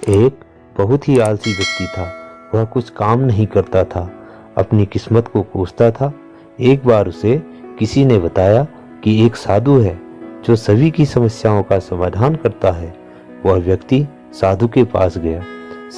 एक बहुत ही आलसी व्यक्ति था। वह कुछ काम नहीं करता था, अपनी किस्मत को कोसता था। एक बार उसे किसी ने बताया कि एक साधु है जो सभी की समस्याओं का समाधान करता है। वह व्यक्ति साधु के पास गया।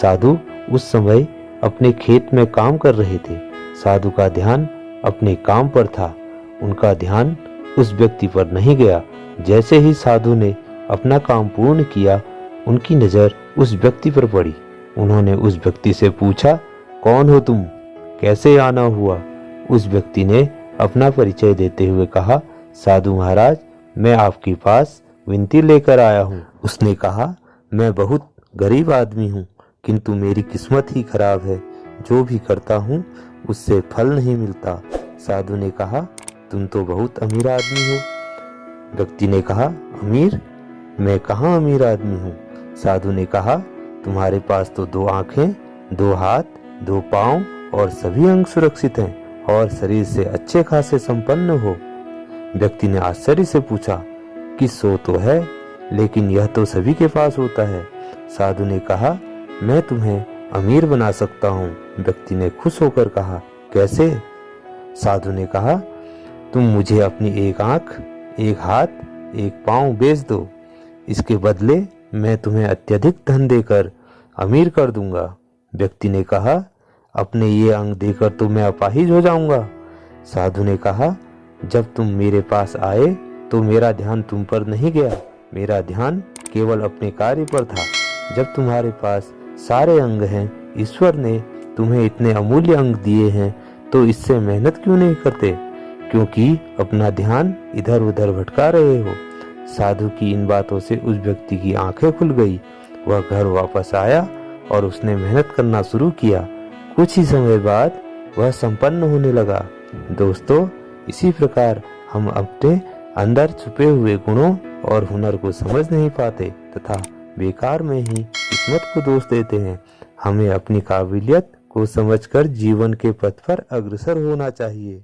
साधु उस समय अपने खेत में काम कर रहे थे। साधु का ध्यान अपने काम पर था, उनका ध्यान उस व्यक्ति पर नहीं गया। जैसे ही साधु ने अपना काम पूर्ण किया, उनकी नज़र उस व्यक्ति पर पड़ी। उन्होंने उस व्यक्ति से पूछा, कौन हो तुम, कैसे आना हुआ? उस व्यक्ति ने अपना परिचय देते हुए कहा, साधु महाराज, मैं आपके पास विनती लेकर आया हूँ। उसने कहा, मैं बहुत गरीब आदमी हूँ, किंतु मेरी किस्मत ही खराब है। जो भी करता हूँ उससे फल नहीं मिलता। साधु ने कहा, तुम तो बहुत अमीर आदमी हो। व्यक्ति ने कहा, अमीर? मैं कहाँ अमीर आदमी हूँ। साधु ने कहा, तुम्हारे पास तो 2 आंखें, 2 हाथ, 2 पाँव और सभी अंग सुरक्षित हैं और शरीर से अच्छे खासे संपन्न हो। व्यक्ति ने आश्चर्य से पूछा कि सो तो है, लेकिन यह तो सभी के पास होता है। साधु ने कहा, मैं तुम्हें अमीर बना सकता हूँ। व्यक्ति ने खुश होकर कहा, कैसे? साधु ने कहा, तुम मुझे अपनी 1 आंख, 1 हाथ, 1 पाँव बेच दो। इसके बदले मैं तुम्हें अत्यधिक धन देकर अमीर कर दूंगा। व्यक्ति ने कहा, अपने ये अंग देकर तो मैं अपाहिज हो जाऊंगा। साधु ने कहा, जब तुम मेरे पास आए तो मेरा ध्यान तुम पर नहीं गया, मेरा ध्यान केवल अपने कार्य पर था। जब तुम्हारे पास सारे अंग हैं, ईश्वर ने तुम्हें इतने अमूल्य अंग दिए हैं, तो इससे मेहनत क्यों नहीं करते? क्योंकि अपना ध्यान इधर उधर भटका रहे हो। साधु की इन बातों से उस व्यक्ति की आंखें खुल गई। वह घर वापस आया और उसने मेहनत करना शुरू किया। कुछ ही समय बाद वह संपन्न होने लगा। दोस्तों, इसी प्रकार हम अपने अंदर छुपे हुए गुणों और हुनर को समझ नहीं पाते तथा बेकार में ही किस्मत को दोष देते हैं। हमें अपनी काबिलियत को समझकर जीवन के पथ पर अग्रसर होना चाहिए।